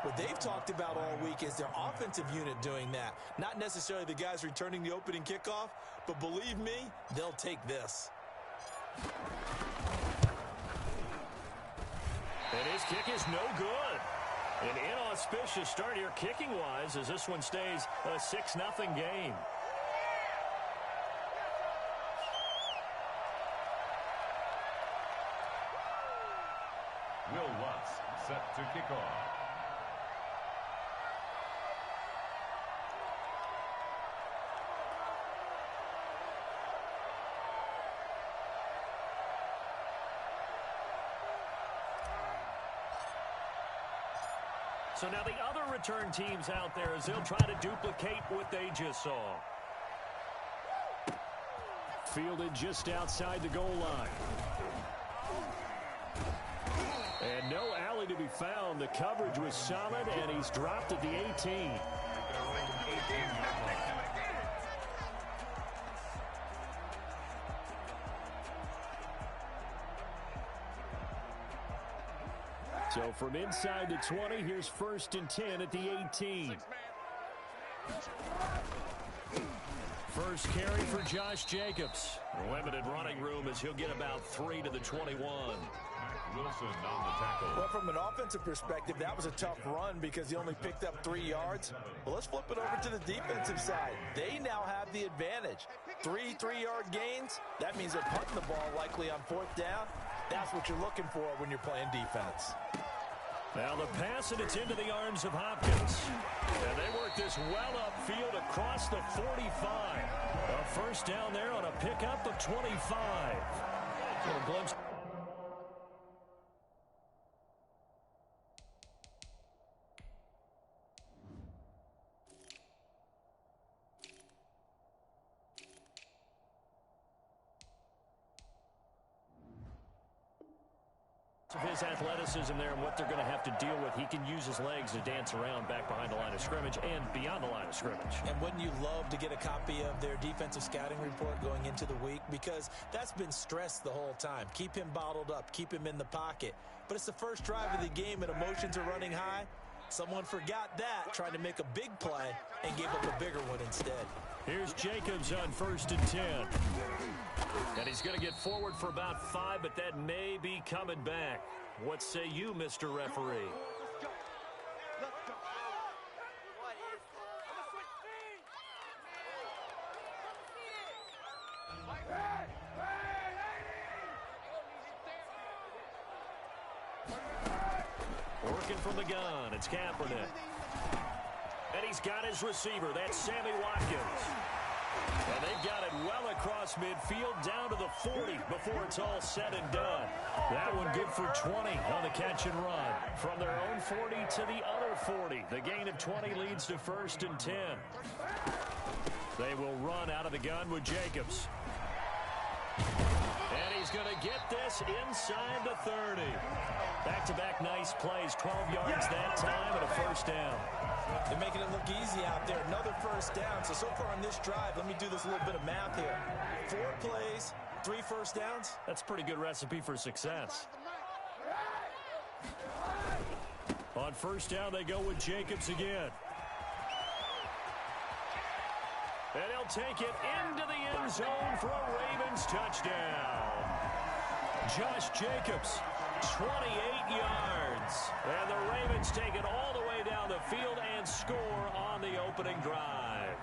What they've talked about all week is their offensive unit doing that. Not necessarily the guys returning the opening kickoff, but believe me, they'll take this. And his kick is no good. An inauspicious start here kicking-wise as this one stays a 6-0 game. Will Lutz set to kick off. So now the other return teams out there as they'll try to duplicate what they just saw. Fielded just outside the goal line. And no alley to be found. The coverage was solid, and he's dropped at the 18. So from inside the 20, here's 1st and 10 at the 18. First carry for Josh Jacobs. Limited running room as he'll get about 3 to the 21. Wilson on the tackle. Well, from an offensive perspective, that was a tough run because he only picked up 3 yards. Well, let's flip it over to the defensive side. They now have the advantage. 3 3-yard gains. That means they're punting the ball likely on 4th down. That's what you're looking for when you're playing defense. Now the pass, and it's into the arms of Hopkins. And they work this well upfield across the 45. A first down there on a pickup of 25. Little glimpse. Of his athleticism there and what they're going to have to deal with. He can use his legs to dance around back behind the line of scrimmage and beyond the line of scrimmage. And wouldn't you love to get a copy of their defensive scouting report going into the week? Because that's been stressed the whole time. Keep him bottled up. Keep him in the pocket. But it's the first drive of the game and emotions are running high. Someone forgot that, trying to make a big play and gave up a bigger one instead. Here's Jacobs on 1st and 10. And he's going to get forward for about 5, but that may be coming back. What say you, Mr. Referee? Working from the gun, it's Kaepernick. And he's got his receiver. That's Sammy Watkins. And they've got it well across midfield down to the 40 before it's all said and done. That one good for 20 on the catch and run. From their own 40 to the other 40. The gain of 20 leads to 1st and 10. They will run out of the gun with Jacobs. And he's going to get this inside the 30. Back-to-back nice plays, 12 yards that time and a first down. They're making it look easy out there. Another first down. So far on this drive, let me do this little bit of math here. 4 plays, 3 first downs. That's a pretty good recipe for success. On first down, they go with Jacobs again. And he'll take it into the end zone for a Ravens touchdown. Josh Jacobs, 28 yards. And the Ravens take it all the way down the field and score on the opening drive.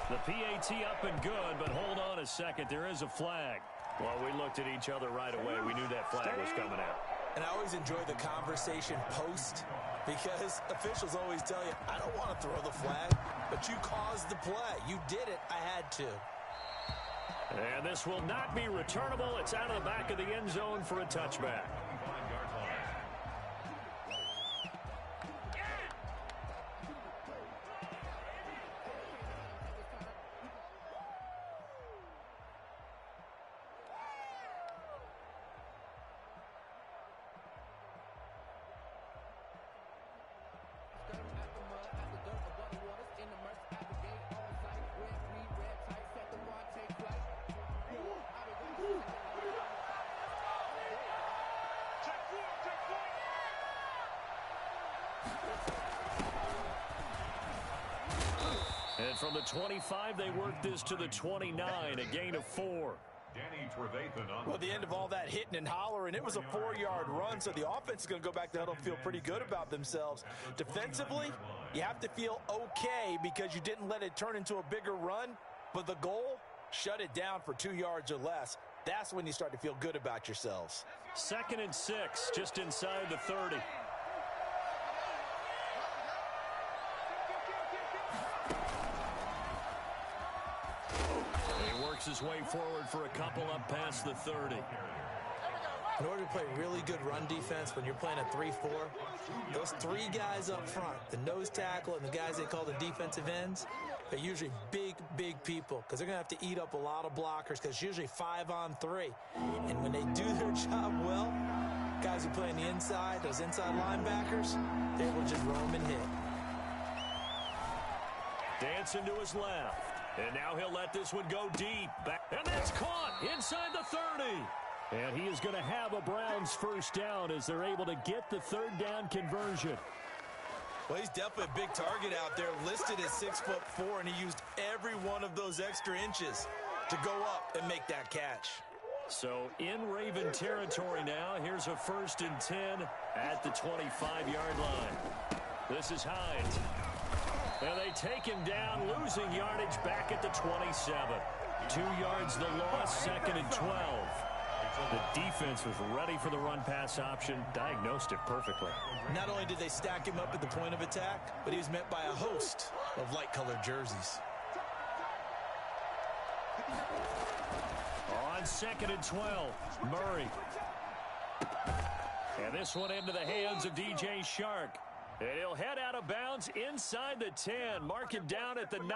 The PAT up and good, but hold on a second. There is a flag. Well, we looked at each other right away. We knew that flag was coming out. And I always enjoy the conversation post because officials always tell you, I don't want to throw the flag, but you caused the play. You did it. I had to. And this will not be returnable. It's out of the back of the end zone for a touchback. And from the 25, they work this to the 29, a gain of 4. Well, the end of all that hitting and hollering, it was a 4-yard run, so the offense is going to go back to huddle and feel pretty good about themselves. Defensively, you have to feel okay because you didn't let it turn into a bigger run, but the goal, shut it down for 2 yards or less. That's when you start to feel good about yourselves. 2nd and 6, just inside the 30. His way forward for a couple up past the 30. In order to play really good run defense when you're playing a 3-4, those 3 guys up front, the nose tackle and the guys they call the defensive ends, they're usually big people because they're going to have to eat up a lot of blockers because it's usually 5-on-3. And when they do their job well, guys who play on the inside, those inside linebackers, they will just roam and hit. Dancing to his left. And now he'll let this one go deep. And that's caught inside the 30. And he is going to have a Browns first down as they're able to get the 3rd down conversion. Well, he's definitely a big target out there, listed at 6'4", and he used every one of those extra inches to go up and make that catch. So in Raven territory now, here's a 1st and 10 at the 25-yard line. This is Hines. And they take him down, losing yardage back at the 27. 2 yards the loss, 2nd and 12. The defense was ready for the run-pass option, diagnosed it perfectly. Not only did they stack him up at the point of attack, but he was met by a host of light-colored jerseys. On 2nd and 12, Murray. And this one into the hands of DJ Shark. And he'll head out of bounds inside the 10. Mark him down at the 9.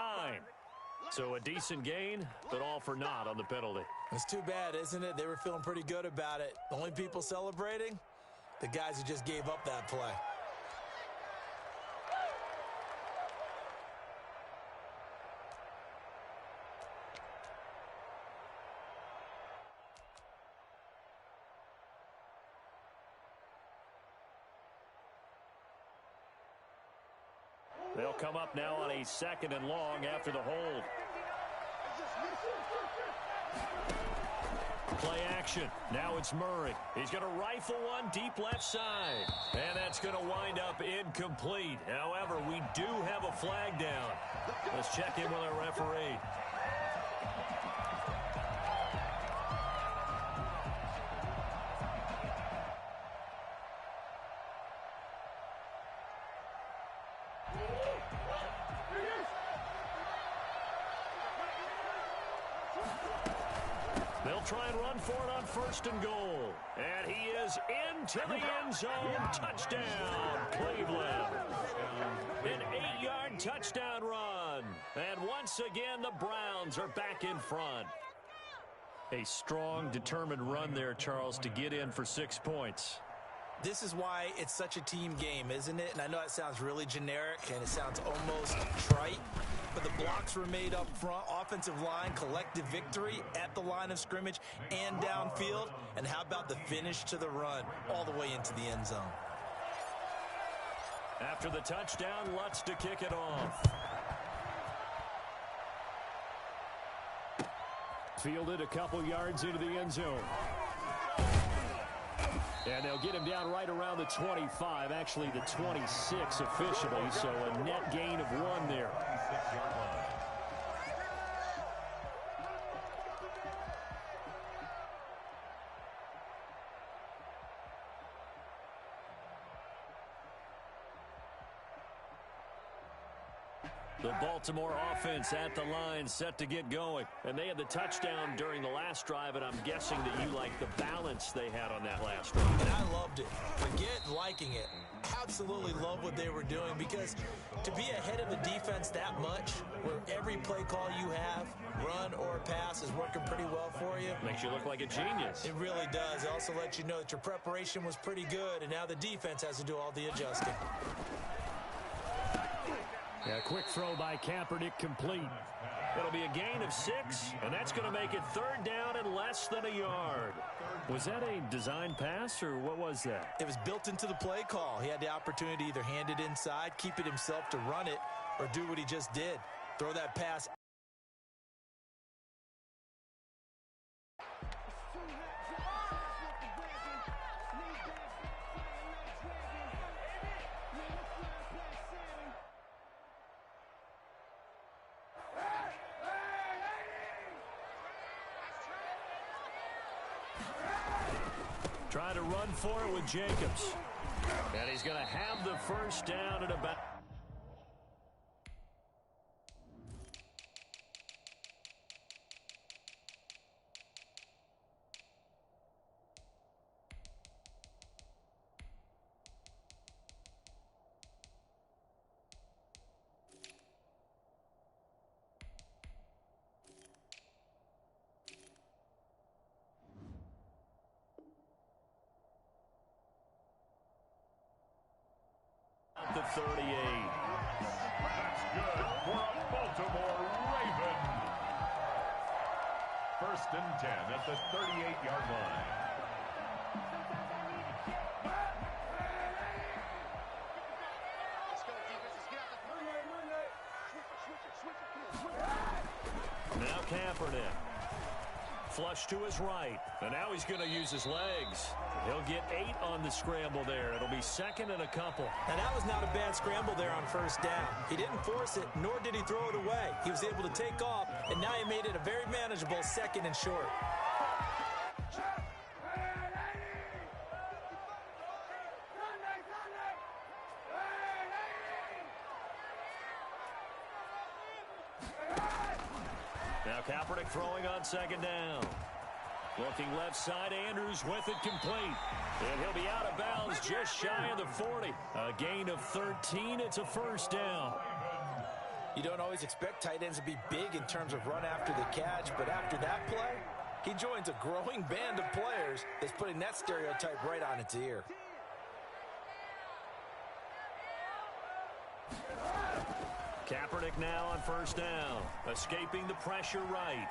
So a decent gain, but all for naught on the penalty. It's too bad, isn't it? They were feeling pretty good about it. The only people celebrating, the guys who just gave up that play. They'll come up now on a 2nd and long after the hold. Play action. Now it's Murray. He's going to rifle one deep left side. And that's going to wind up incomplete. However, we do have a flag down. Let's check in with our referee. They'll try and run for it on 1st and goal. And he is into the end zone. Touchdown, Cleveland. An 8-yard touchdown run. And once again, the Browns are back in front. A strong, determined run there, Charles, to get in for 6 points. This is why it's such a team game, isn't it? And I know it sounds really generic and it sounds almost trite, but the blocks were made up front, offensive line, collective victory at the line of scrimmage and downfield. And how about the finish to the run all the way into the end zone? After the touchdown, Lutz to kick it off. Fielded a couple yards into the end zone. And they'll get him down right around the 25, actually the 26 officially, so a net gain of 1 there. The Baltimore offense at the line, set to get going. And they had the touchdown during the last drive, and I'm guessing that you like the balance they had on that last drive. And I loved it. Forget liking it. Absolutely love what they were doing, because to be ahead of a defense that much, where every play call you have, run or pass, is working pretty well for you. Makes you look like a genius. It really does. It also lets you know that your preparation was pretty good, and now the defense has to do all the adjusting. A quick throw by Kaepernick, complete. It'll be a gain of 6, and that's going to make it 3rd down and less than a yard. Was that a design pass, or what was that? It was built into the play call. He had the opportunity to either hand it inside, keep it himself to run it, or do what he just did. Throw that pass. Trying to run for it with Jacobs. And he's going to have the first down at about... the 38. That's good for a Baltimore Raven. First and 10 at the 38-yard line. Now Kaepernick. Flush to his right. And now he's going to use his legs. He'll get 8 on the scramble there. It'll be second and a couple. And that was not a bad scramble there on first down. He didn't force it, nor did he throw it away. He was able to take off, and now he made it a very manageable second and short. Now Kaepernick throwing on second down. Looking left side, Andrews with it complete. And he'll be out of bounds just shy of the 40. A gain of 13. It's a first down. You don't always expect tight ends to be big in terms of run after the catch, but after that play, he joins a growing band of players that's putting that stereotype right on its ear. Kaepernick now on first down. Escaping the pressure right.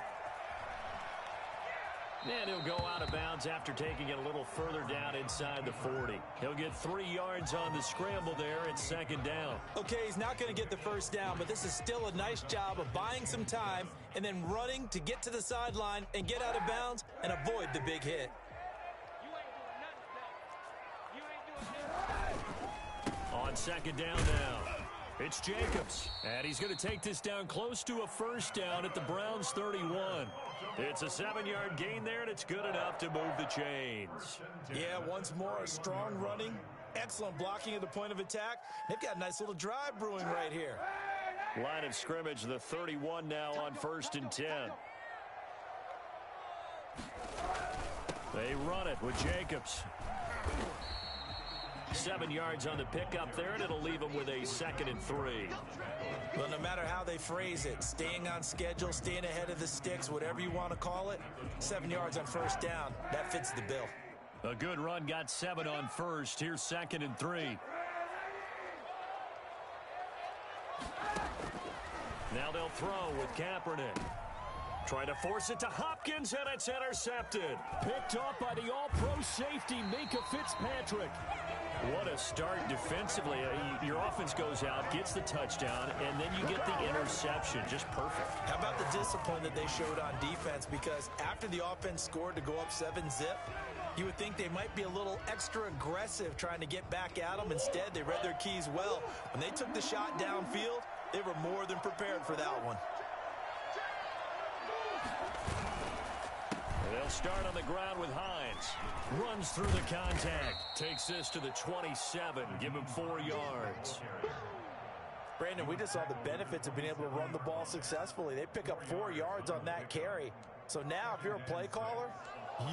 And he'll go out of bounds after taking it a little further down inside the 40. He'll get 3 yards on the scramble there. It's second down. Okay, he's not going to get the first down, but this is still a nice job of buying some time and then running to get to the sideline and get out of bounds and avoid the big hit. On second down now. It's Jacobs, and he's going to take this down close to a first down at the Browns' 31. It's a 7-yard gain there, and it's good enough to move the chains. Yeah, once more, strong running, excellent blocking at the point of attack. They've got a nice little drive brewing right here. Line of scrimmage, the 31 now on first and 10. They run it with Jacobs. 7 yards on the pickup there, and it'll leave them with a second and 3. Well, no matter how they phrase it, staying on schedule, staying ahead of the sticks, whatever you want to call it, 7 yards on first down, that fits the bill. A good run, got 7 on first. Here's second and 3. Now they'll throw with Kaepernick. Trying to force it to Hopkins, and it's intercepted. Picked off by the all-pro safety, Minka Fitzpatrick. What a start defensively. Your offense goes out, gets the touchdown, and then you get the interception. Just perfect. How about the discipline that they showed on defense? Because after the offense scored to go up 7-zip, you would think they might be a little extra aggressive trying to get back at them. Instead, they read their keys well. When they took the shot downfield, they were more than prepared for that one. They'll start on the ground with Hines. Runs through the contact. Takes this to the 27. Give him 4 yards. Brandon, we just saw the benefits of being able to run the ball successfully. They pick up 4 yards on that carry. So now if you're a play caller,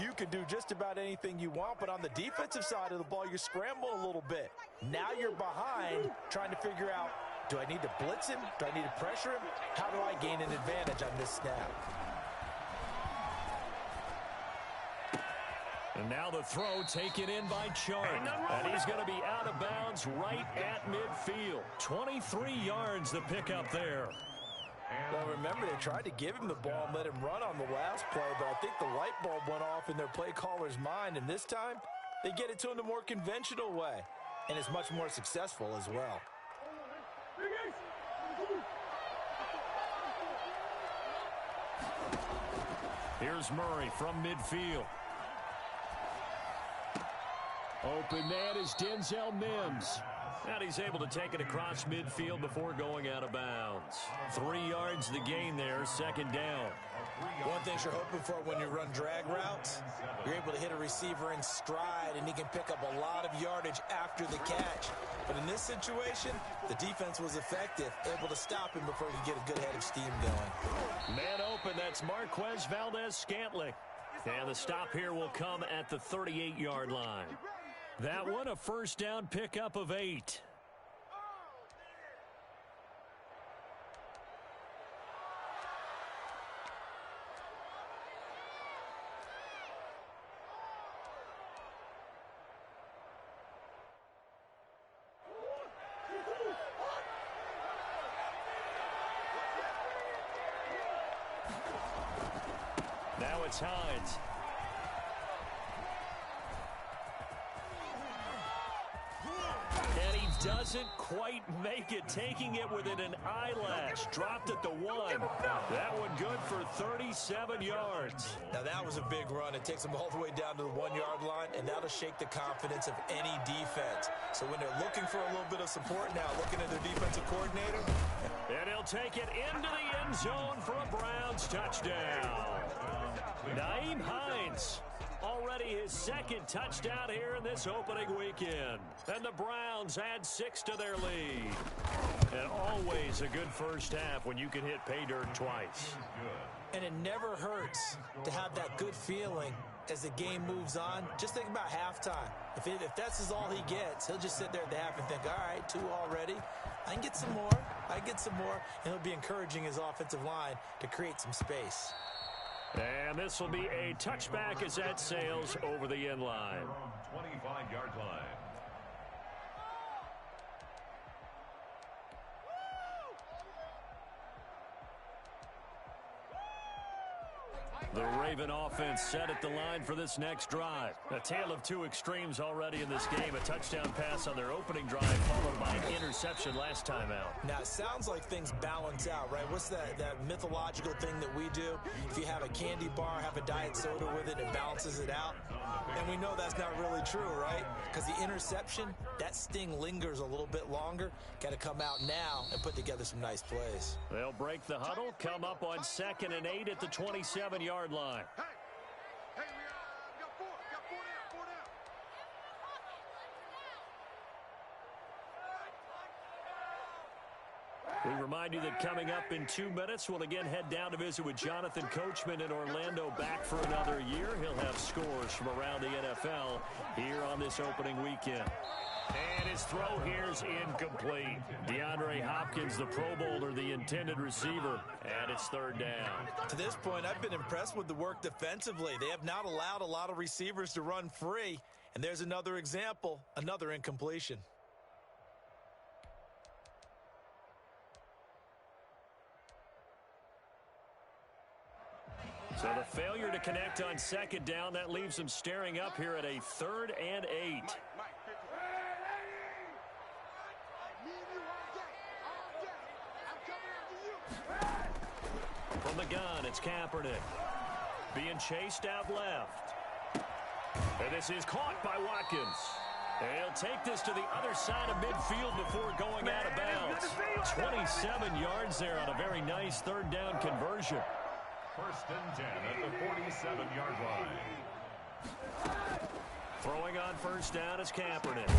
you can do just about anything you want. But on the defensive side of the ball, you're scrambling a little bit. Now you're behind trying to figure out, do I need to blitz him? Do I need to pressure him? How do I gain an advantage on this snap? And now the throw taken in by Chark. And he's going to be out of bounds right at midfield. 23 yards the pickup there. Well, remember, they tried to give him the ball and let him run on the last play, but I think the light bulb went off in their play caller's mind, and this time they get it to him the more conventional way, and it's much more successful as well. Here's Murray from midfield. Open man is Denzel Mims. And he's able to take it across midfield before going out of bounds. 3 yards the gain there, second down. One thing you're hoping for when you run drag routes, you're able to hit a receiver in stride, and he can pick up a lot of yardage after the catch. But in this situation, the defense was effective, able to stop him before he could get a good head of steam going. Man open, that's Marquez Valdez-Scantling. And the stop here will come at the 38-yard line. That one, a first down pickup of 8. Now it's Hines. And he doesn't quite make it, taking it within an eyelash. Dropped at the 1. That one good for 37 yards. Now that was a big run. It takes them all the way down to the 1-yard line, and that'll shake the confidence of any defense. So when they're looking for a little bit of support now, looking at their defensive coordinator. And he'll take it into the end zone for a Browns touchdown. Nyheim Hines. Already his second touchdown here in this opening weekend. And the Browns add 6 to their lead. And always a good first half when you can hit pay dirt twice. And it never hurts to have that good feeling as the game moves on. Just think about halftime. If that's all he gets, he'll just sit there at the half and think, all right, 2 already. I can get some more. I get some more. And he'll be encouraging his offensive line to create some space. And this will be a touchback as that sails over the end line. 25-yard line. The Raven offense set at the line for this next drive. A tale of 2 extremes already in this game. A touchdown pass on their opening drive, followed by an interception last time out. Now, it sounds like things balance out, right? What's that mythological thing that we do? If you have a candy bar, have a diet soda with it, it balances it out. And we know that's not really true, right? Because the interception, that sting lingers a little bit longer. Got to come out now and put together some nice plays. They'll break the huddle, come up on 2nd and 8 at the 27-yard line. Hey, we got 4 down. We remind you that coming up in 2 minutes, we'll again head down to visit with Jonathan Coachman in Orlando, back for another year. He'll have scores from around the NFL here on this opening weekend. And his throw here's incomplete. DeAndre Hopkins, the Pro Bowler, the intended receiver, and it's 3rd down. To this point, I've been impressed with the work defensively. They have not allowed a lot of receivers to run free. And there's another example, another incompletion. So the failure to connect on 2nd down, that leaves them staring up here at a 3rd and 8. From the gun, it's Kaepernick. Being chased out left. And this is caught by Watkins. And he'll take this to the other side of midfield before going out of bounds. 27 yards there on a very nice 3rd down conversion. 1st and 10 at the 47-yard line. Throwing on 1st down is Kaepernick.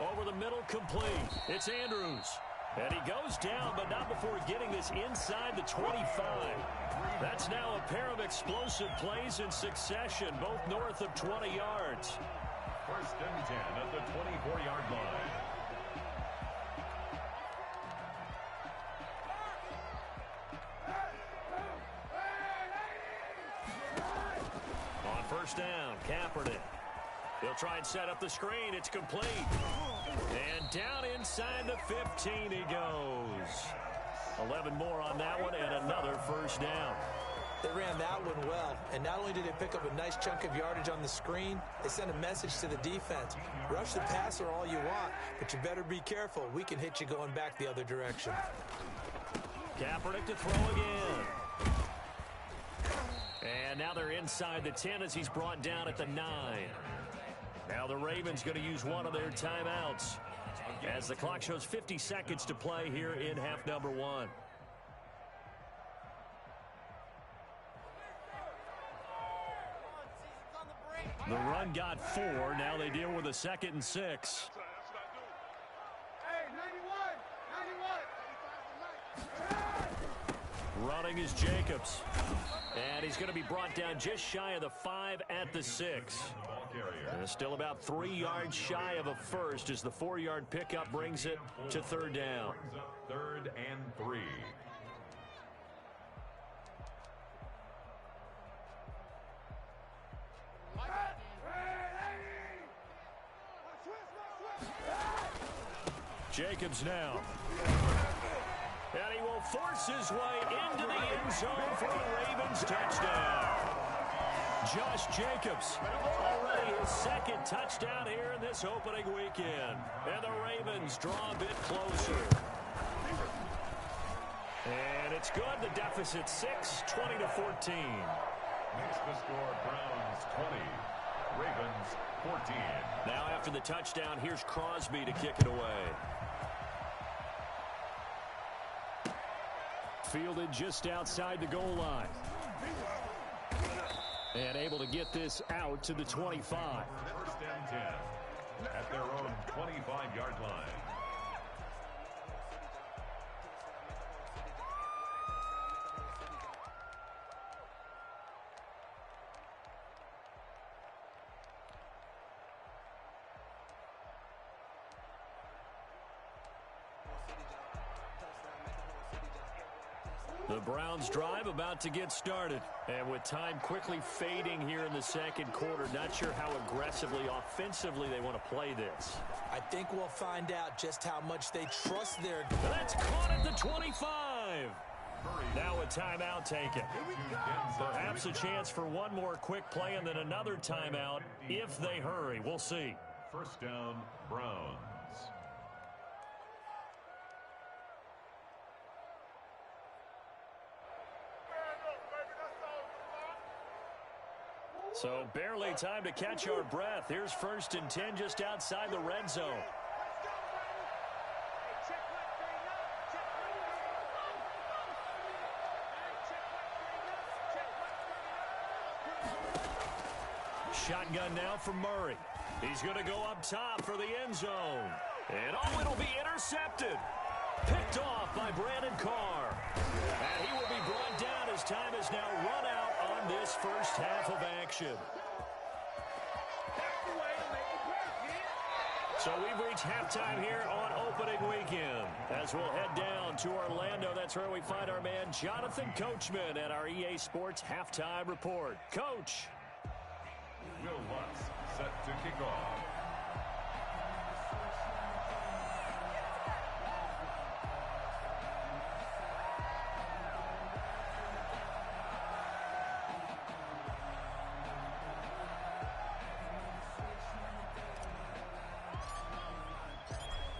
Over the middle, complete. It's Andrews. And he goes down, but not before getting this inside the 25. That's now a pair of explosive plays in succession, both north of 20 yards. 1st and 10 at the 24-yard line. On 1st down, Kaepernick. He'll try and set up the screen. It's complete. And down inside the 15 he goes. 11 more on that one and another 1st down. They ran that one well, and not only did they pick up a nice chunk of yardage on the screen, they sent a message to the defense. Rush the passer all you want, but you better be careful. We can hit you going back the other direction. Kaepernick to throw again. And now they're inside the 10 as he's brought down at the 9. Now the Ravens going to use one of their timeouts as the clock shows 50 seconds to play here in half number 1. The run got 4. Now they deal with a 2nd and 6. Running is Jacobs. And he's going to be brought down just shy of the 5 at the 6. Still about 3 yards shy of a first as the 4-yard pickup brings it to 3rd down. 3rd and 3. Jacobs now. And he will force his way into the end zone for a Ravens touchdown. Josh Jacobs, already his 2nd touchdown here in this opening weekend. And the Ravens draw a bit closer. And it's good. The deficit 6, 20-14. Makes the score Browns 20, Ravens 14. Now after the touchdown, here's Crosby to kick it away. Fielded just outside the goal line. And able to get this out to the 25. 1st and 10 at their own 25-yard line. The Browns drive about to get started. And with time quickly fading here in the 2nd quarter, not sure how aggressively, offensively they want to play this. I think we'll find out just how much they trust their... That's caught at the 25. Now a timeout taken. Perhaps a chance for one more quick play and then another timeout if they hurry. We'll see. 1st down, Browns. So barely time to catch our breath. Here's 1st and 10 just outside the red zone. Shotgun now from Murray. He's going to go up top for the end zone. And oh, it'll be intercepted. Picked off by Brandon Carr. And he will be brought down as time has now run out on this first half of action. So we've reached halftime here on opening weekend. As we'll head down to Orlando, that's where we find our man Jonathan Coachman at our EA Sports Halftime Report. Coach. Will Lutz set to kick off.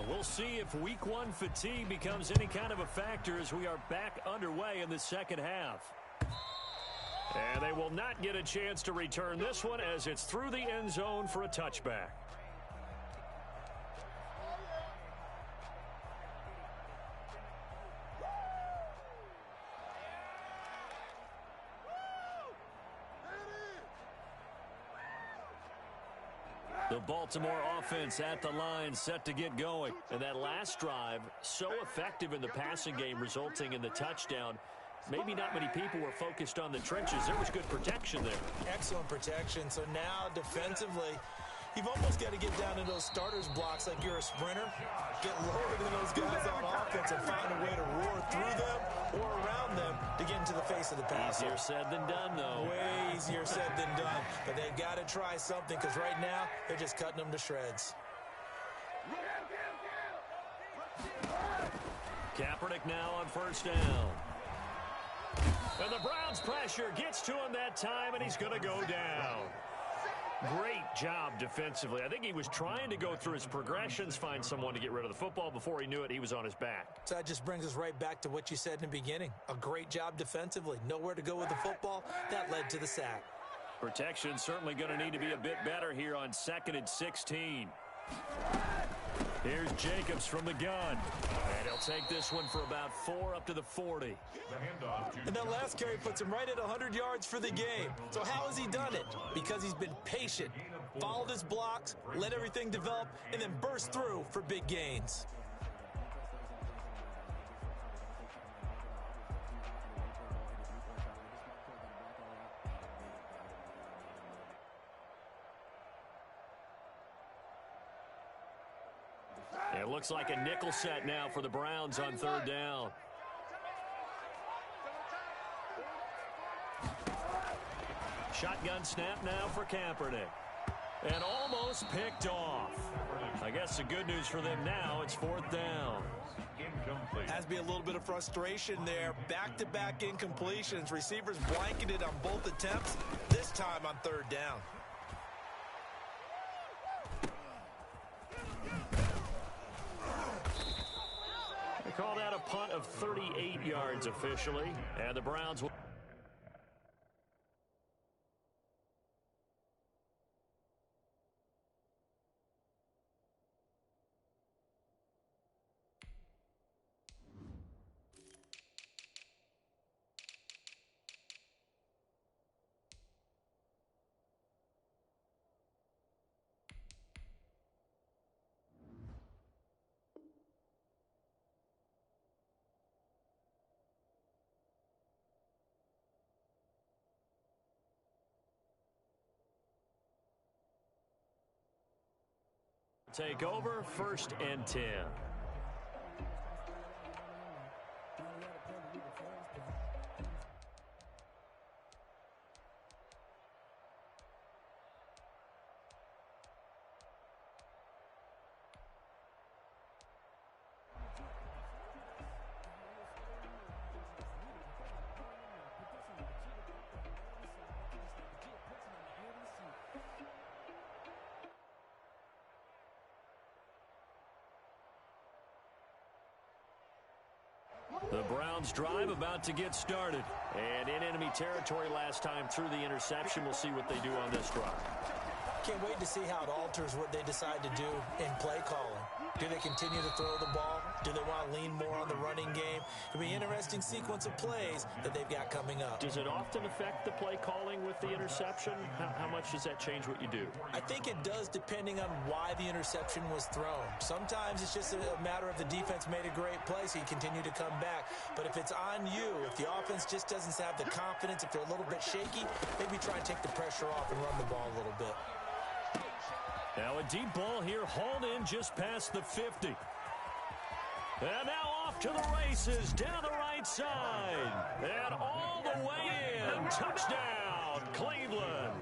We'll see if week 1 fatigue becomes any kind of a factor as we are back underway in the 2nd half. And they will not get a chance to return this one as it's through the end zone for a touchback. The Baltimore offense at the line set to get going. And that last drive, so effective in the passing game, resulting in the touchdown. Maybe not many people were focused on the trenches. There was good protection there. Excellent protection. So now defensively, you've almost got to get down to those starters blocks like you're a sprinter. Get lower than those guys on offense and find a way to roar through them or around them to get into the face of the passer. Easier said than done, though. Way easier said than done. But they've got to try something because right now they're just cutting them to shreds. Kaepernick now on 1st down. And the Browns pressure gets to him that time, and he's going to go down. Great job defensively. I think he was trying to go through his progressions, find someone to get rid of the football. Before he knew it, he was on his back. So that just brings us right back to what you said in the beginning. A great job defensively. Nowhere to go with the football. That led to the sack. Protection certainly going to need to be a bit better here on 2nd and 16. Here's Jacobs from the gun. And he'll take this one for about 4 up to the 40. And that last carry puts him right at 100 yards for the game. So how has he done it? Because he's been patient, followed his blocks, let everything develop, and then burst through for big gains. It looks like a nickel set now for the Browns on 3rd down. Shotgun snap now for Kaepernick. And almost picked off. I guess the good news for them now, it's 4th down. Has to be a little bit of frustration there. Back-to-back incompletions. Receivers blanketed on both attempts, this time on 3rd down. They call that a punt of 38 yards officially. And the Browns will... take over 1st and 10. The Browns drive about to get started. And in enemy territory last time through the interception. We'll see what they do on this drive. Can't wait to see how it alters what they decide to do in play calling. Do they continue to throw the ball? Do they want to lean more on the running game? It'll be an interesting sequence of plays that they've got coming up. Does it often affect the play calling with the interception? How much does that change what you do? I think it does depending on why the interception was thrown. Sometimes it's just a matter of the defense made a great play, so you continue to come back. But if it's on you, if the offense just doesn't have the confidence, if they're a little bit shaky, maybe try and take the pressure off and run the ball a little bit. Now a deep ball here, hauled in just past the 50. And now off to the races, down the right side. And all the way in. Touchdown, Cleveland.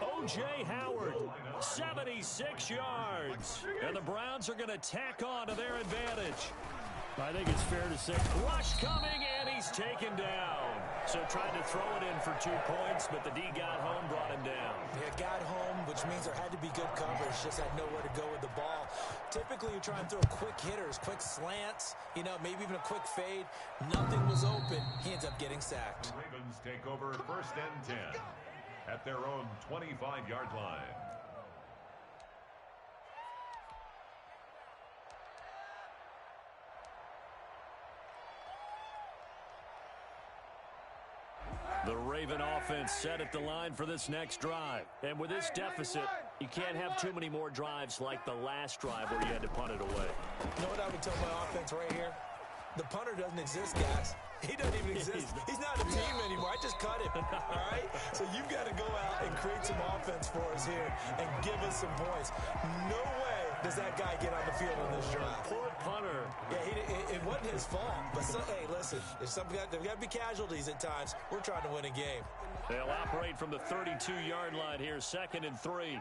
O.J. Howard, 76 yards. And the Browns are going to tack on to their advantage. I think it's fair to say, rush coming, and he's taken down. So trying to throw it in for 2 points, but the D got home, brought him down. Yeah, got home, which means there had to be good coverage. Just had nowhere to go with the ball. Typically, you try and throw quick hitters, quick slants, maybe even a quick fade. Nothing was open. He ends up getting sacked. The Ravens take over 1st and 10 at their own 25-yard line. The Raven offense set at the line for this next drive. And with this deficit, you can't have too many more drives like the last drive where you had to punt it away. You know what I would tell my offense right here? The punter doesn't exist, guys. He doesn't even exist. He's not a team anymore. I just cut him, all right? So you've got to go out and create some offense for us here and give us some points. No way does that guy get on the field on this drive. Poor punter. Yeah, it wasn't his fault. But, hey, listen, there's got to be casualties at times. We're trying to win a game. They'll operate from the 32-yard line here, 2nd and 3.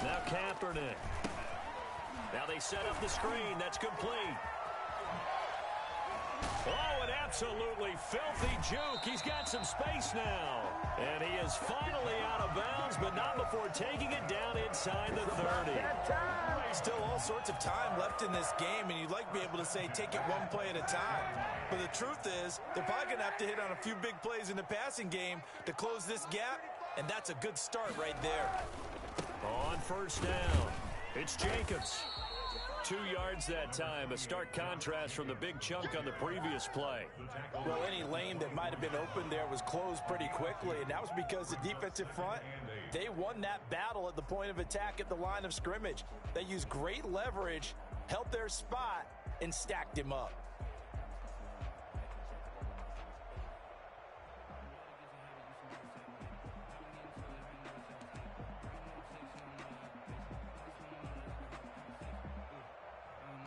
Now Kaepernick. Now they set up the screen. That's complete. Oh, and Absolutely filthy juke. He's got some space now. And he is finally out of bounds, but not before taking it down inside the 30. There's still all sorts of time left in this game, and you'd like to be able to say take it one play at a time. But the truth is, they're probably going to have to hit on a few big plays in the passing game to close this gap, and that's a good start right there. On first down, it's Jacobs. 2 yards that time, a stark contrast from the big chunk on the previous play. Well, any lane that might have been open there was closed pretty quickly, and that was because the defensive front, they won that battle at the point of attack at the line of scrimmage. They used great leverage, held their spot, and stacked him up.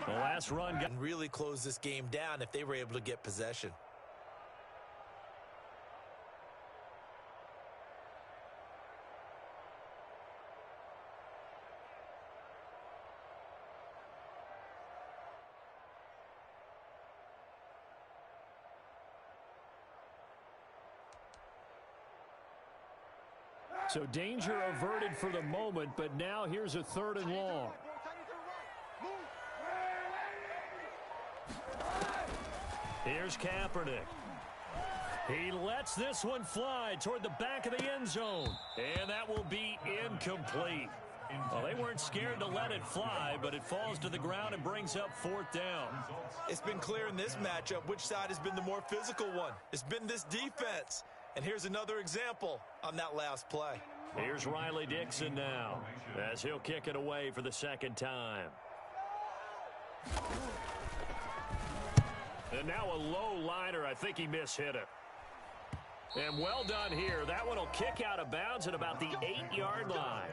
The last run got really close this game down if they were able to get possession. So danger averted for the moment, but now here's a 3rd and long. Here's Kaepernick. He lets this one fly toward the back of the end zone. And that will be incomplete. Well, they weren't scared to let it fly, but it falls to the ground and brings up 4th down. It's been clear in this matchup which side has been the more physical one. It's been this defense. And here's another example on that last play. Here's Riley Dixon now as he'll kick it away for the 2nd time. And now a low liner. I think he mishit it. And well done here. That one will kick out of bounds at about the 8-yard line.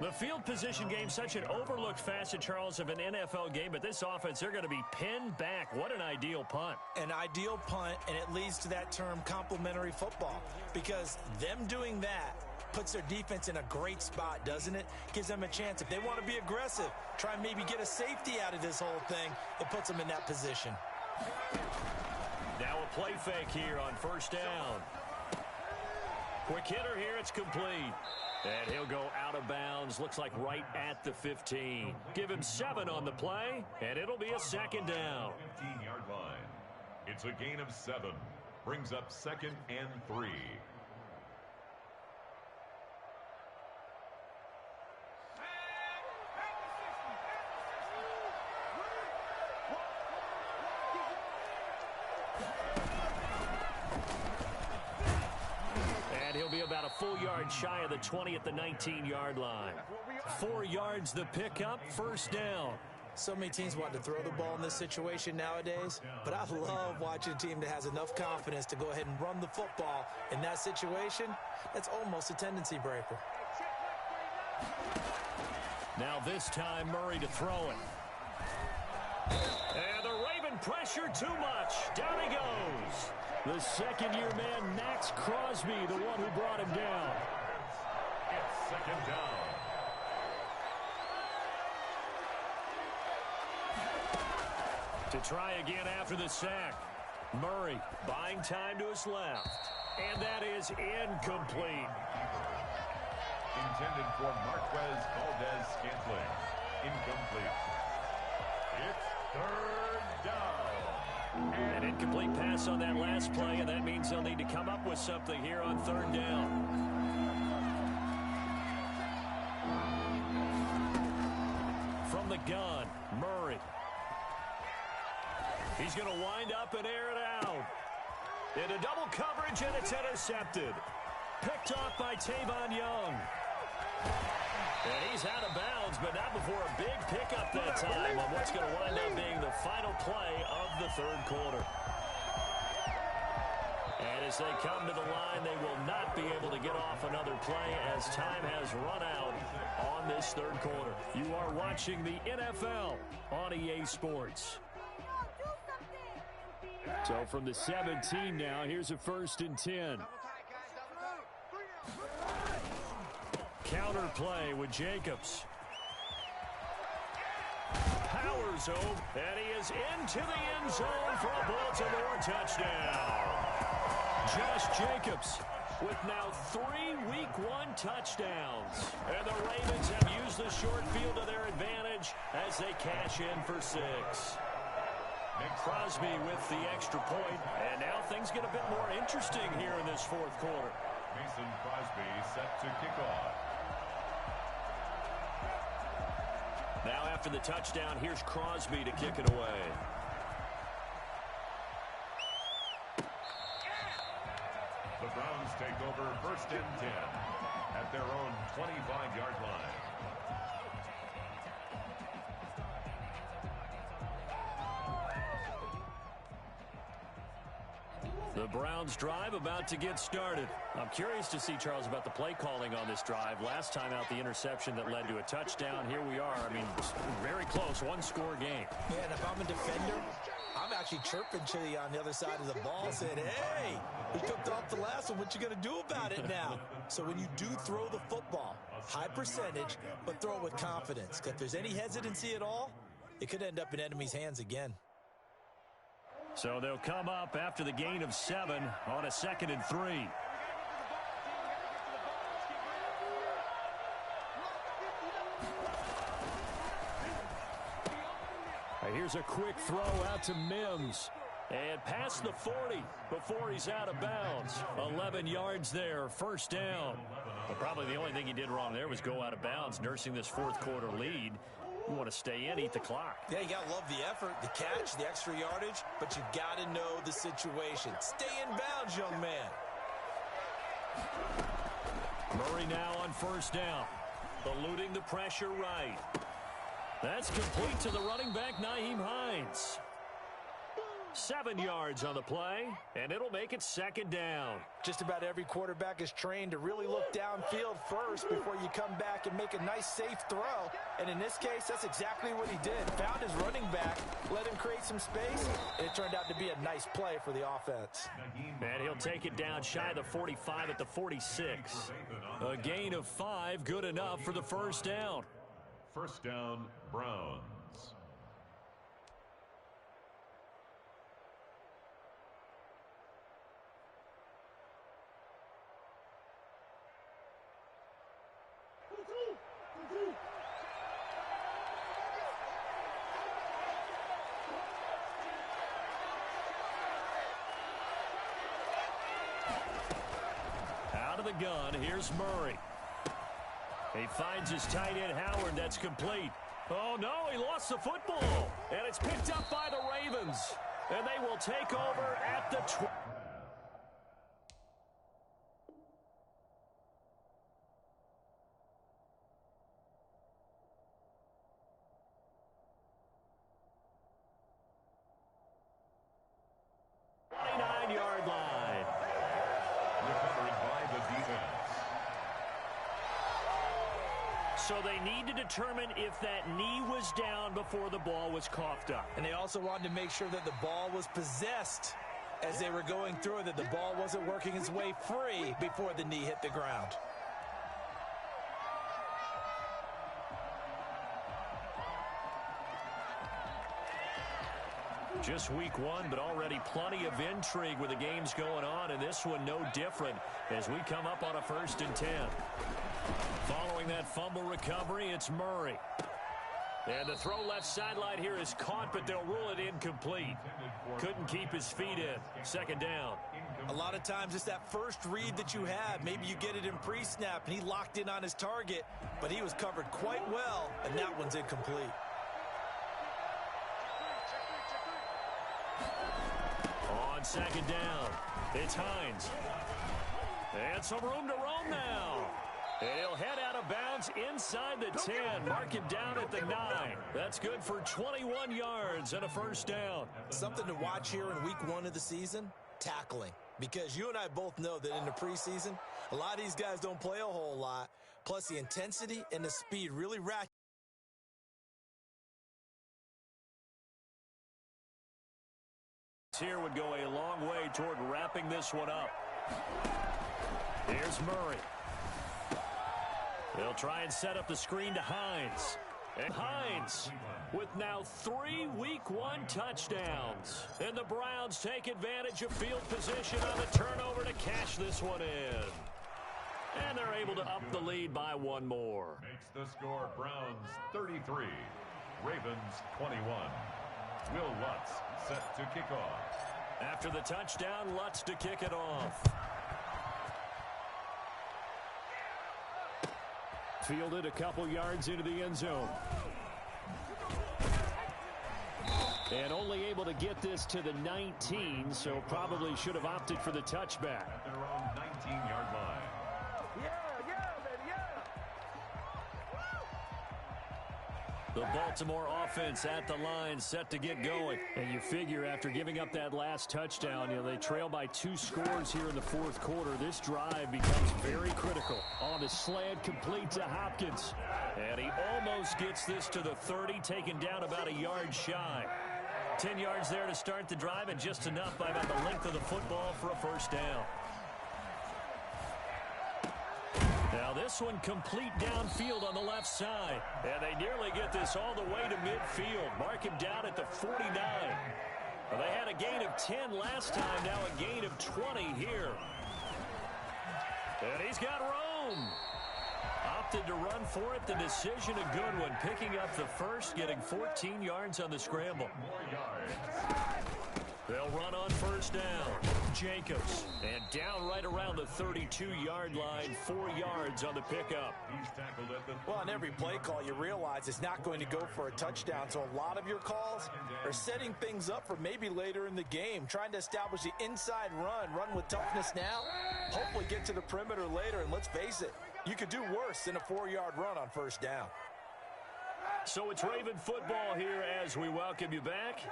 The field position game, such an overlooked facet, Charles, of an NFL game. But this offense, they're going to be pinned back. What an ideal punt. An ideal punt, and it leads to that term complementary football. Because them doing that puts their defense in a great spot, doesn't it? Gives them a chance. If they want to be aggressive, try and maybe get a safety out of this whole thing, it puts them in that position. Now a play fake here on 1st down. Quick hitter here, it's complete. And he'll go out of bounds, looks like right at the 15. Give him 7 on the play, and it'll be a 2nd down. 15-yard line. It's a gain of 7. Brings up 2nd and 3. About a full yard shy of the 20 at the 19-yard line. 4 yards the pickup, 1st down. So many teams want to throw the ball in this situation nowadays, but I love watching a team that has enough confidence to go ahead and run the football. In that situation, that's almost a tendency breaker. Now this time Murray to throw it. And the Raven pressure too much. Down he goes. The 2nd-year man, Max Crosby, the one who brought him down. It's 2nd down. To try again after the sack. Murray buying time to his left. And that is incomplete. Intended for Marquez Valdez-Scantling. Incomplete. It's 3rd down. An incomplete pass on that last play, and that means they'll need to come up with something here on 3rd down. From the gun, Murray. He's going to wind up and air it out. Into double coverage, and it's intercepted. Picked off by Tavon Young. And he's out of bounds, but not before a big pickup that time on what's going to wind up being the final play of the 3rd quarter. And as they come to the line, they will not be able to get off another play as time has run out on this 3rd quarter. You are watching the NFL on EA Sports. So from the 17 now, here's a 1st and 10. Counter play with Jacobs. Power powers home, and he is into the end zone for a Baltimore touchdown. Josh Jacobs with now 3 Week 1 touchdowns. And the Ravens have used the short field to their advantage as they cash in for 6. Crosby with the extra point, and now things get a bit more interesting here in this fourth quarter. Mason Crosby set to kick off. Now after the touchdown, here's Crosby to kick it away. The Browns take over 1st and 10 at their own 25-yard line. The Browns drive about to get started. I'm curious to see, Charles, about the play calling on this drive. Last time out, the interception that led to a touchdown. Here we are. I mean, very close, one-score game. Yeah, and if I'm a defender, I'm actually chirping Chili on the other side of the ball, saying, hey, we picked off the last one. What you going to do about it now? So when you do throw the football, high percentage, but throw it with confidence. If there's any hesitancy at all, it could end up in enemy's hands again. So they'll come up after the gain of 7 on a 2nd and 3. Here's a quick throw out to Mims. And past the 40 before he's out of bounds. 11 yards there, 1st down. But probably the only thing he did wrong there was go out of bounds, nursing this fourth quarter lead. You want to stay in, eat the clock. Yeah, you got to love the effort, the catch, the extra yardage, but you got to know the situation. Stay in bounds, young man. Murray now on 1st down. Eluding the pressure right. That's complete to the running back, Nyheim Hines. 7 yards on the play, and it'll make it 2nd down. Just about every quarterback is trained to really look downfield first before you come back and make a nice, safe throw. And in this case, that's exactly what he did. Found his running back, let him create some space, and it turned out to be a nice play for the offense. And he'll take it down shy of the 45 at the 46. A gain of 5, good enough for the 1st down. 1st down, Browns. Out of the gun, here's Murray. He finds his tight end, Howard. That's complete. Oh, no, he lost the football. And it's picked up by the Ravens. And they will take over at the 20. So they need to determine if that knee was down before the ball was coughed up. And they also wanted to make sure that the ball was possessed as they were going through it, that the ball wasn't working its way free before the knee hit the ground. Just week 1, but already plenty of intrigue with the games going on, and this one no different as we come up on a 1st and 10. Following that fumble recovery, it's Murray. And the throw left sideline here is caught, but they'll rule it incomplete. Couldn't keep his feet in. 2nd down. A lot of times it's that first read that you have. Maybe you get it in pre-snap, and he locked in on his target, but he was covered quite well, and that one's incomplete. On 2nd down, it's Hines. And some room to roam now. And he'll head out of bounds inside the 10. Mark him down at the 9. That's good for 21 yards and a 1st down. Something to watch here in week 1 of the season, tackling. Because you and I both know that in the preseason, a lot of these guys don't play a whole lot. Plus the intensity and the speed really ratchet. Here would go a long way toward wrapping this one up. Here's Murray. They'll try and set up the screen to Hines. And Hines with now 3 Week 1 touchdowns. And the Browns take advantage of field position on the turnover to cash this one in. And they're able to up the lead by 1 more. Makes the score Browns 33, Ravens 21. Will Lutz set to kick off. After the touchdown, Lutz to kick it off. Fielded a couple yards into the end zone. And only able to get this to the 19, so probably should have opted for the touchback. At their own 19-yard line. The Baltimore offense at the line, set to get going. And you figure after giving up that last touchdown, they trail by 2 scores here in the 4th quarter. This drive becomes very critical. On the slant, complete to Hopkins. And he almost gets this to the 30, taken down about a yard shy. 10 yards there to start the drive, and just enough by about the length of the football for a first down. Now this one complete downfield on the left side. And they nearly get this all the way to midfield. Mark him down at the 49. Well, they had a gain of 10 last time, now a gain of 20 here. And he's got room. Opted to run for it. The decision a good one. Picking up the first, getting 14 yards on the scramble. They'll run on first down. Jacobs. And down right around the 32-yard line. 4 yards on the pickup. Well, on every play call, you realize it's not going to go for a touchdown. So a lot of your calls are setting things up for maybe later in the game. Trying to establish the inside run with toughness now. Hopefully get to the perimeter later. And let's face it, you could do worse than a 4-yard run on first down. So it's Raven football here as we welcome you back.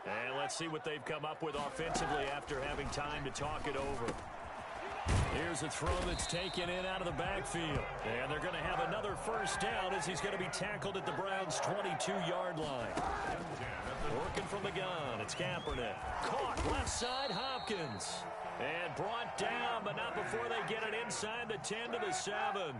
And let's see what they've come up with offensively after having time to talk it over. Here's a throw that's taken in out of the backfield. And they're going to have another first down as he's going to be tackled at the Browns' 22-yard line. Working from the gun, it's Kaepernick. Caught left side, Hopkins. And brought down, but not before they get it inside the 10 to the 7.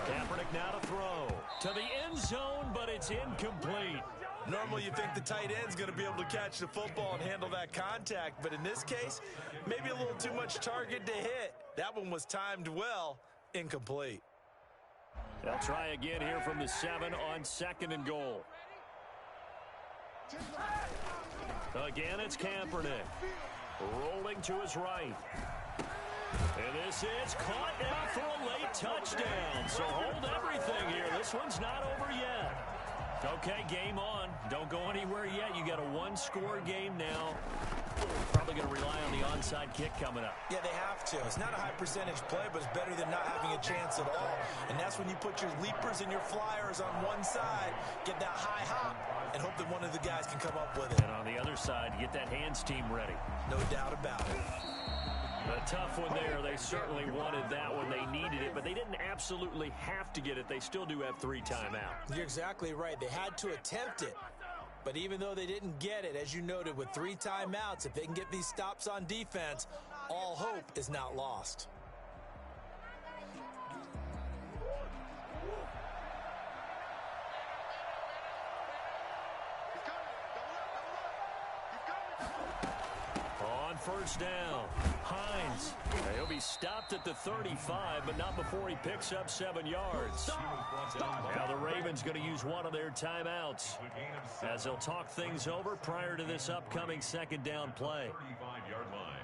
Kaepernick now to throw. To the end zone, but it's incomplete. Normally you think the tight end's going to be able to catch the football and handle that contact, but in this case, maybe a little too much target to hit. That one was timed well, incomplete. They'll try again here from the 7 on 2nd and goal. Again, it's Kaepernick. Rolling to his right. And this is caught now for a late touchdown. So hold everything here. This one's not over yet. Okay, game on. Don't go anywhere yet. You got a 1-score game now. Probably going to rely on the onside kick coming up. Yeah, they have to. It's not a high percentage play, but it's better than not having a chance at all. And that's when you put your leapers and your flyers on one side, get that high hop, and hope that one of the guys can come up with it. And on the other side, get that hands team ready. No doubt about it. A tough one there. They certainly wanted that one. They needed it, but they didn't absolutely have to get it. They still do have 3 timeouts. You're exactly right. They had to attempt it. But even though they didn't get it, as you noted, with 3 timeouts, if they can get these stops on defense, all hope is not lost. On first down, Hines. He'll be stopped at the 35, but not before he picks up 7 yards. Now the Ravens going to use one of their timeouts as they'll talk things over prior to this upcoming 2nd down play. 35-yard line.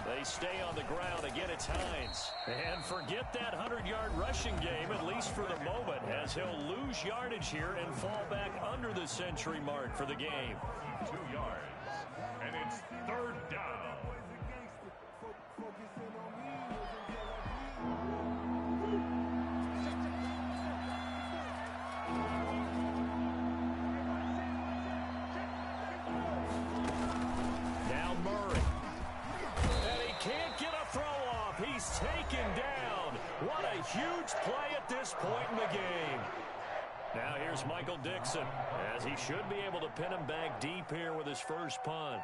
They stay on the ground. Again, it's Hines. And forget that 100-yard rushing game, at least for the moment, as he'll lose yardage here and fall back under the century mark for the game. 2 yards. And it's 3rd down. Now Murray. And he can't get a throw off. He's taken down. What a huge play at this point in the game. Now here's Michael Dixon, as he should be able to pin him back deep here with his first punt.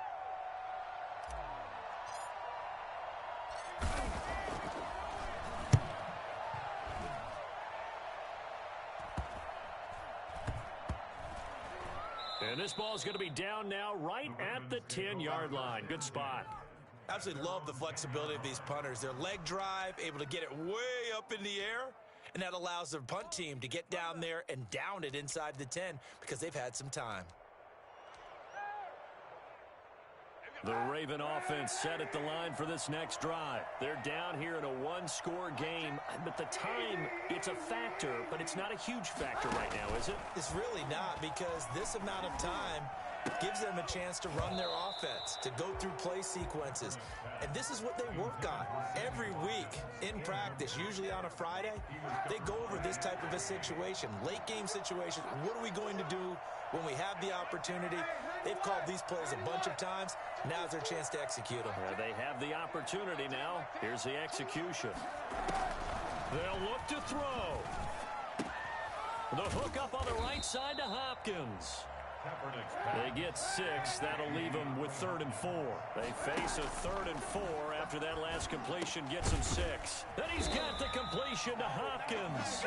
And this ball is going to be down now right at the 10-yard line. Good spot. Absolutely love the flexibility of these punters. Their leg drive, able to get it way up in the air, and that allows their punt team to get down there and down it inside the 10 because they've had some time. The Raven offense set at the line for this next drive. They're down here in a one-score game, but the time, it's a factor, but it's not a huge factor right now, is it? It's really not, because this amount of time gives them a chance to run their offense, to go through play sequences. And this is what they work on every week in practice, usually on a Friday. They go over this type of a situation, late game situation. What are we going to do when we have the opportunity? They've called these plays a bunch of times. Now's their chance to execute them. Yeah, they have the opportunity now. Here's the execution. They'll look to throw. The hook up on the right side to Hopkins. They get 6. That'll leave them with 3rd and 4. They face a 3rd and 4 after that last completion gets them 6. Then he's got the completion to Hopkins.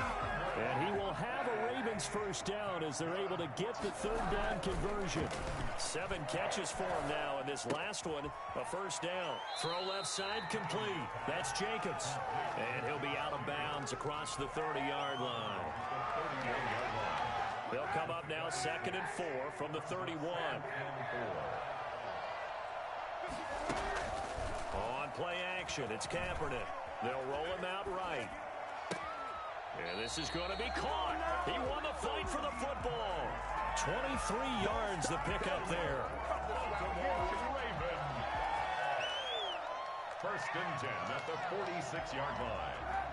And he will have a Ravens first down as they're able to get the 3rd down conversion. 7 catches for him now, and this last one, a first down. Throw left side complete. That's Jacobs. And he'll be out of bounds across the 30-yard line. They'll come up now 2nd and 4 from the 31. On play action, it's Kaepernick. They'll roll him out right. And this is going to be caught. He won the fight for the football. 23 yards to pick up there. First and 10 at the 46-yard line.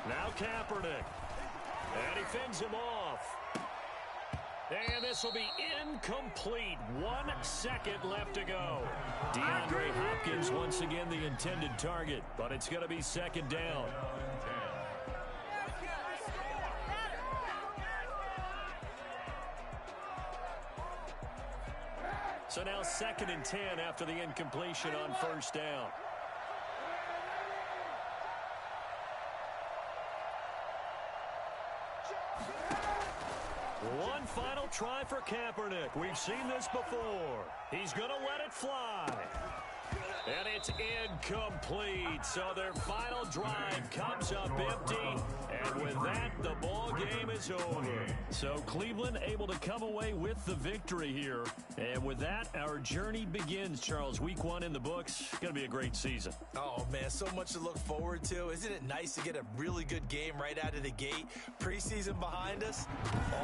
Now Kaepernick. And he fends him off. And this will be incomplete. 1 second left to go. DeAndre Hopkins once again the intended target, but it's going to be 2nd down. So now 2nd and 10 after the incompletion on first down. One final try for Kaepernick. We've seen this before. He's going to let it fly. And it's incomplete. So their final drive comes up empty. And with that, the ball game is over. So Cleveland able to come away with the victory here. And with that, our journey begins, Charles. Week 1 in the books. Going to be a great season. Oh, man, so much to look forward to. Isn't it nice to get a really good game right out of the gate? Preseason behind us.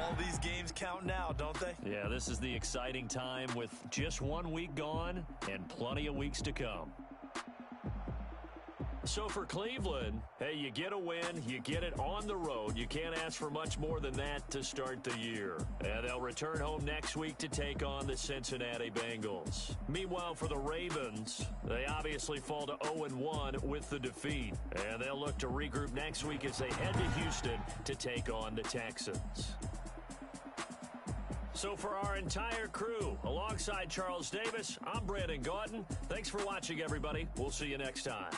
All these games count now, don't they? Yeah, this is the exciting time with just 1 week gone and plenty of weeks to come. So for Cleveland, hey, you get a win, you get it on the road. You can't ask for much more than that to start the year. And they'll return home next week to take on the Cincinnati Bengals. Meanwhile, for the Ravens, they obviously fall to 0-1 with the defeat. And they'll look to regroup next week as they head to Houston to take on the Texans. So for our entire crew, alongside Charles Davis, I'm Brandon Gautin. Thanks for watching, everybody. We'll see you next time.